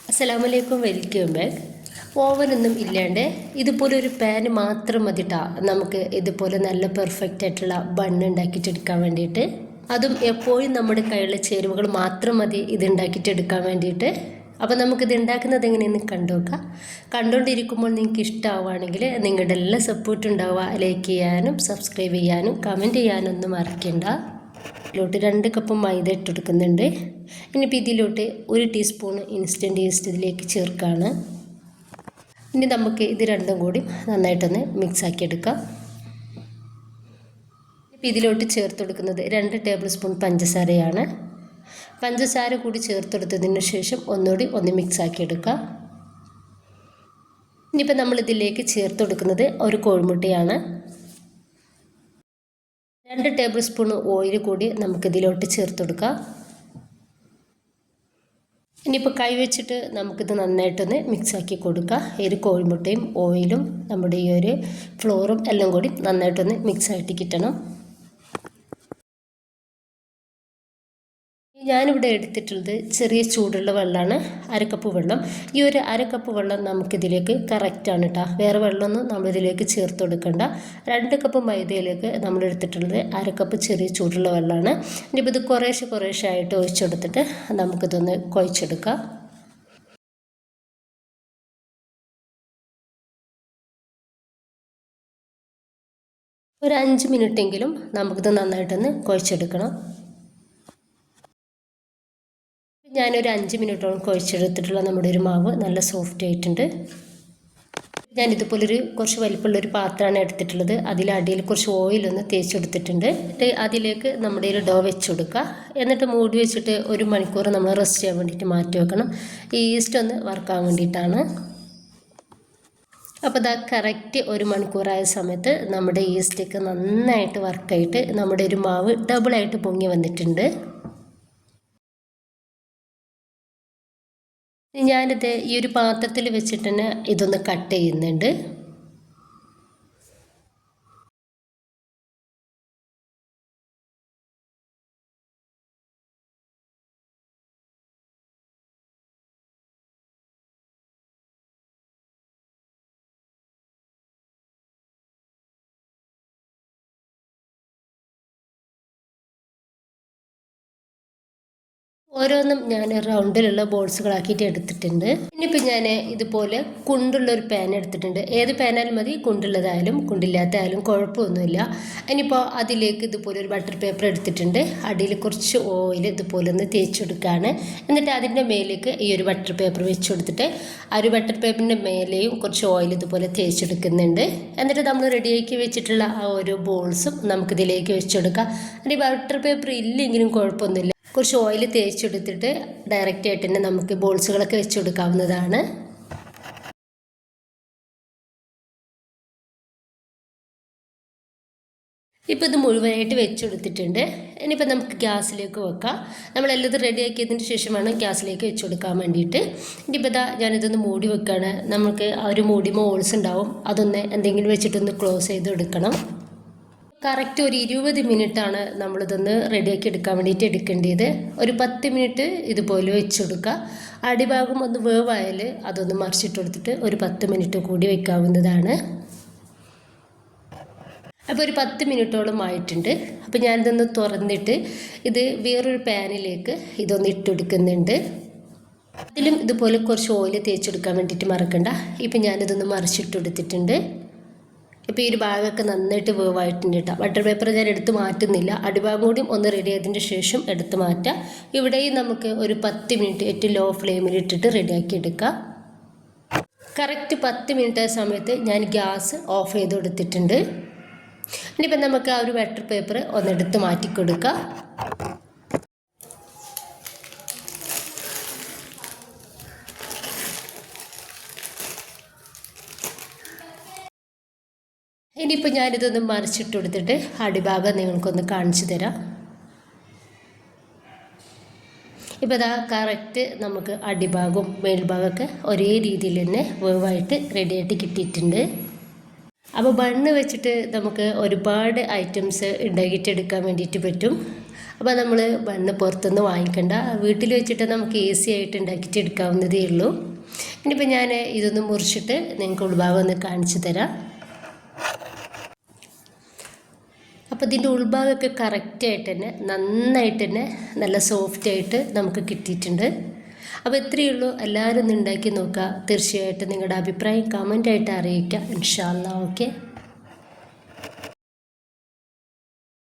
അസ്സലാമലൈക്കും, welcome back. ഓവനൊന്നും ഇല്ലാണ്ട് ഇതുപോലെ ഒരു പാന് മാത്രം മതിട്ടാ നമുക്ക് ഇതുപോലെ നല്ല പെർഫെക്റ്റ് ആയിട്ടുള്ള ബണ്ണ് ഉണ്ടാക്കിയിട്ടെടുക്കാൻ വേണ്ടിയിട്ട്. അതും എപ്പോഴും നമ്മുടെ കയ്യിലുള്ള ചേരുവകൾ മാത്രം മതി ഇത് ഉണ്ടാക്കിയിട്ടെടുക്കാൻ വേണ്ടിയിട്ട്. അപ്പോൾ നമുക്കിത് ഉണ്ടാക്കുന്നത് എങ്ങനെയെന്ന് കണ്ടുനോക്കാം. കണ്ടുകൊണ്ടിരിക്കുമ്പോൾ നിങ്ങൾക്ക് ഇഷ്ടമാവുകയാണെങ്കിൽ നിങ്ങളുടെ എല്ലാ സപ്പോർട്ട് ഉണ്ടാവുക. ലൈക്ക് ചെയ്യാനും സബ്സ്ക്രൈബ് ചെയ്യാനും കമൻറ്റ് ചെയ്യാനും ഒന്നും മറക്കണ്ട. ഇതിലോട്ട് 2 കപ്പ് മൈദ ഇട്ടെടുക്കുന്നുണ്ട്. ഇനിയിപ്പോൾ ഇതിലോട്ട് 1 ടീസ്പൂൺ ഇൻസ്റ്റൻറ്റ് ഈസ്റ്റ് ഇതിലേക്ക് ചേർക്കുകയാണ്. ഇനി നമുക്ക് ഇത് രണ്ടും കൂടി നന്നായിട്ടൊന്ന് മിക്സാക്കി എടുക്കാം. ഇപ്പോൾ ഇതിലോട്ട് ചേർത്ത് കൊടുക്കുന്നത് 2 ടേബിൾ സ്പൂൺ പഞ്ചസാരയാണ്. പഞ്ചസാര കൂടി ചേർത്തെടുത്തതിന് ശേഷം ഒന്ന് മിക്സാക്കി എടുക്കാം. ഇനിയിപ്പോൾ നമ്മളിതിലേക്ക് ചേർത്ത് കൊടുക്കുന്നത് ഒരു കോഴിമുട്ടയാണ്. 2 ടേബിൾ സ്പൂൺ ഓയിൽ കൂടി നമുക്കിതിലോട്ട് ചേർത്ത് കൊടുക്കാം. ഇനിയിപ്പോൾ കൈ വെച്ചിട്ട് നമുക്കിത് നന്നായിട്ടൊന്ന് മിക്സാക്കി കൊടുക്കാം. ഈ ഒരു കോഴിമുട്ടയും ഓയിലും നമ്മുടെ ഈ ഒരു ഫ്ലോറും എല്ലാം കൂടി നന്നായിട്ടൊന്ന് മിക്സായിട്ട് കിട്ടണം. ഞാനിവിടെ എടുത്തിട്ടുള്ളത് ചെറിയ ചൂടുള്ള വെള്ളമാണ്, 1/2 കപ്പ് വെള്ളം. ഈ ഒരു 1/2 കപ്പ് വെള്ളം നമുക്കിതിലേക്ക് കറക്റ്റാണ് കേട്ടോ. വേറെ വെള്ളമൊന്നും നമ്മളിതിലേക്ക് ചേർത്ത് കൊടുക്കണ്ട. 2 കപ്പ് മൈദയിലേക്ക് നമ്മൾ എടുത്തിട്ടുള്ളത് 1/2 കപ്പ് ചെറിയ ചൂടുള്ള വെള്ളമാണ്. ഇനിയിപ്പോൾ ഇത് കുറേശ്ശെ ആയിട്ട് ഒഴിച്ചെടുത്തിട്ട് നമുക്കിതൊന്ന് കുഴച്ചെടുക്കാം. ഒരു 5 മിനിറ്റെങ്കിലും നമുക്കിത് നന്നായിട്ടൊന്ന് കുഴച്ചെടുക്കണം. ഞാനൊരു 5 മിനിറ്റോളം കുഴച്ചെടുത്തിട്ടുള്ള നമ്മുടെ ഒരു മാവ് നല്ല സോഫ്റ്റ് ആയിട്ടുണ്ട്. ഞാനിതുപോലൊരു കുറച്ച് വലിപ്പമുള്ളൊരു പാത്രമാണ് എടുത്തിട്ടുള്ളത്. അതിലടിയിൽ കുറച്ച് ഓയിലൊന്ന് തേച്ചെടുത്തിട്ടുണ്ട്. അതിലേക്ക് നമ്മുടെ ഒരു ഡോ വെച്ച് കൊടുക്കുക. എന്നിട്ട് മൂടി വെച്ചിട്ട് 1 മണിക്കൂർ നമ്മൾ റെസ്റ്റ് ചെയ്യാൻ വേണ്ടിയിട്ട് മാറ്റി വെക്കണം. ഈ ഈസ്റ്റ് ഒന്ന് വറുക്കാൻ വേണ്ടിയിട്ടാണ്. അപ്പോൾ ഇതാ കറക്റ്റ് 1 മണിക്കൂറായ സമയത്ത് നമ്മുടെ ഈസ്റ്റൊക്കെ നന്നായിട്ട് വർക്കായിട്ട് നമ്മുടെ ഒരു മാവ് ഡബിളായിട്ട് പൊങ്ങി വന്നിട്ടുണ്ട്. ഞാനിത് ഈ ഒരു പാത്രത്തിൽ വെച്ചിട്ട് തന്നെ ഇതൊന്ന് കട്ട് ചെയ്യുന്നുണ്ട്. ഓരോന്നും ഞാൻ റൗണ്ടിലുള്ള ബോൾസുകളാക്കിയിട്ട് എടുത്തിട്ടുണ്ട്. ഇനിയിപ്പോൾ ഞാൻ ഇതുപോലെ കുണ്ടുള്ളൊരു പാൻ എടുത്തിട്ടുണ്ട്. ഏത് പാനായാലും മതി, കുണ്ടുള്ളതായാലും കുണ്ടില്ലാത്തതായാലും കുഴപ്പമൊന്നുമില്ല. ഇനിയിപ്പോൾ അതിലേക്ക് ഇതുപോലെ ഒരു ബട്ടർ പേപ്പർ എടുത്തിട്ടുണ്ട്. അടിയിൽ കുറച്ച് ഓയിൽ ഇതുപോലെ ഒന്ന് തേച്ചെടുക്കുകയാണ്. എന്നിട്ട് അതിൻ്റെ മേലേക്ക് ഈ ഒരു ബട്ടർ പേപ്പർ വെച്ച് കൊടുത്തിട്ട് ആ ഒരു ബട്ടർ പേപ്പറിൻ്റെ മേലെയും കുറച്ച് ഓയിൽ ഇതുപോലെ തേച്ചെടുക്കുന്നുണ്ട്. എന്നിട്ട് നമ്മൾ റെഡിയാക്കി വെച്ചിട്ടുള്ള ആ ഓരോ ബോൾസും നമുക്കിതിലേക്ക് വെച്ചെടുക്കാം. ഇനി ബട്ടർ പേപ്പർ ഇല്ലെങ്കിലും കുഴപ്പമൊന്നുമില്ല. കുറച്ച് ഓയിൽ തേച്ചെടുത്തിട്ട് ഡയറക്റ്റ് ആയിട്ട് തന്നെ നമുക്ക് ബോൾസുകളൊക്കെ വെച്ച് കൊടുക്കാവുന്നതാണ്. ഇപ്പോൾ ഇത് മുഴുവനായിട്ട് വെച്ചെടുത്തിട്ടുണ്ട്. ഇനിയിപ്പോൾ നമുക്ക് ഗ്യാസിലേക്ക് വെക്കാം. നമ്മളെല്ലാം റെഡിയാക്കിയതിന് ശേഷമാണ് ഗ്യാസിലേക്ക് വെച്ച് കൊടുക്കാൻ വേണ്ടിയിട്ട്. ഇനിയിപ്പോൾ ഇതാ ഞാനിതൊന്ന് മൂടി വെക്കുകയാണ്. നമുക്ക് ആ ഒരു മൂടിമ ഹോൾസ് ഉണ്ടാവും, അതൊന്ന് എന്തെങ്കിലും വെച്ചിട്ടൊന്ന് ക്ലോസ് ചെയ്ത് എടുക്കണം. കറക്റ്റ് ഒരു 20 മിനിറ്റാണ് നമ്മളിതൊന്ന് റെഡിയാക്കി എടുക്കാൻ വേണ്ടിയിട്ട് എടുക്കേണ്ടത്. ഒരു 10 മിനിറ്റ് ഇതുപോലെ വെച്ചെടുക്കുക. അടിഭാഗം ഒന്ന് വേവായാൽ അതൊന്ന് മറിച്ചിട്ട് കൊടുത്തിട്ട് ഒരു 10 മിനിറ്റ് കൂടി വയ്ക്കാവുന്നതാണ്. അപ്പോൾ ഒരു 10 മിനിറ്റോളം ആയിട്ടുണ്ട്. അപ്പോൾ ഞാനിതൊന്ന് തുറന്നിട്ട് ഇത് വേറൊരു പാനിലേക്ക് ഇതൊന്ന് ഇട്ടെടുക്കുന്നുണ്ട്. അതിലും ഇതുപോലെ കുറച്ച് ഓയിൽ തേച്ചെടുക്കാൻ വേണ്ടിയിട്ട് മറക്കണ്ട. ഇപ്പം ഞാനിതൊന്ന് മറിച്ചിട്ടെടുത്തിട്ടുണ്ട്. ഇപ്പോൾ ഈ ഒരു ഭാഗമൊക്കെ നന്നായിട്ട് വേവായിട്ടുണ്ട് കേട്ടോ. ബട്ടർ പേപ്പർ ഞാൻ എടുത്ത് മാറ്റുന്നില്ല. അടിഭാഗം കൂടി ഒന്ന് റെഡി ആയതിന് ശേഷം എടുത്ത് മാറ്റാം. ഇവിടെയും നമുക്ക് ഒരു 10 മിനിറ്റ് ഏറ്റവും ലോ ഫ്ലെയിമിൽ ഇട്ടിട്ട് റെഡിയാക്കി എടുക്കാം. കറക്റ്റ് 10 മിനിറ്റ് ആയ സമയത്ത് ഞാൻ ഗ്യാസ് ഓഫ് ചെയ്ത് കൊടുത്തിട്ടുണ്ട്. ഇനിയിപ്പോൾ നമുക്ക് ആ ഒരു ബട്ടർ പേപ്പർ ഒന്നെടുത്ത് മാറ്റി കൊടുക്കാം. ഇനിയിപ്പോൾ ഞാനിതൊന്ന് മറിച്ചിട്ട് കൊടുത്തിട്ട് അടിഭാഗം നിങ്ങൾക്കൊന്ന് കാണിച്ചു തരാം. ഇപ്പോൾ ഇതാ കറക്റ്റ് നമുക്ക് അടിഭാഗവും മേൽഭാഗമൊക്കെ ഒരേ രീതിയിൽ തന്നെ വേവായിട്ട് റെഡിയായിട്ട് കിട്ടിയിട്ടുണ്ട്. അപ്പോൾ ബണ്ണ് വെച്ചിട്ട് നമുക്ക് ഒരുപാട് ഐറ്റംസ് ഉണ്ടാക്കിയിട്ടെടുക്കാൻ വേണ്ടിയിട്ട് പറ്റും. അപ്പോൾ നമ്മൾ ബണ്ണ് പുറത്തുനിന്ന് വാങ്ങിക്കണ്ട, വീട്ടിൽ വെച്ചിട്ട് നമുക്ക് ഈസി ആയിട്ട് ഉണ്ടാക്കിയിട്ട് എടുക്കാവുന്നതേ ഉള്ളൂ. ഇനിയിപ്പോൾ ഞാൻ ഇതൊന്ന് മുറിച്ചിട്ട് നിങ്ങൾക്ക് ഉൾഭാഗം ഒന്ന് കാണിച്ചു തരാം. അപ്പോൾ ഇതിൻ്റെ ഉൾഭാഗമൊക്കെ കറക്റ്റായിട്ട് തന്നെ നന്നായിട്ട് തന്നെ നല്ല സോഫ്റ്റായിട്ട് നമുക്ക് കിട്ടിയിട്ടുണ്ട്. അപ്പോൾ ഇത്രയേ ഉള്ളൂ. എല്ലാവരും ഒന്ന് ഉണ്ടാക്കി നോക്കുക. തീർച്ചയായിട്ടും നിങ്ങളുടെ അഭിപ്രായം കമൻ്റായിട്ട് അറിയിക്കുക. ഇൻഷാ അല്ലാഹ്. ഓക്കെ.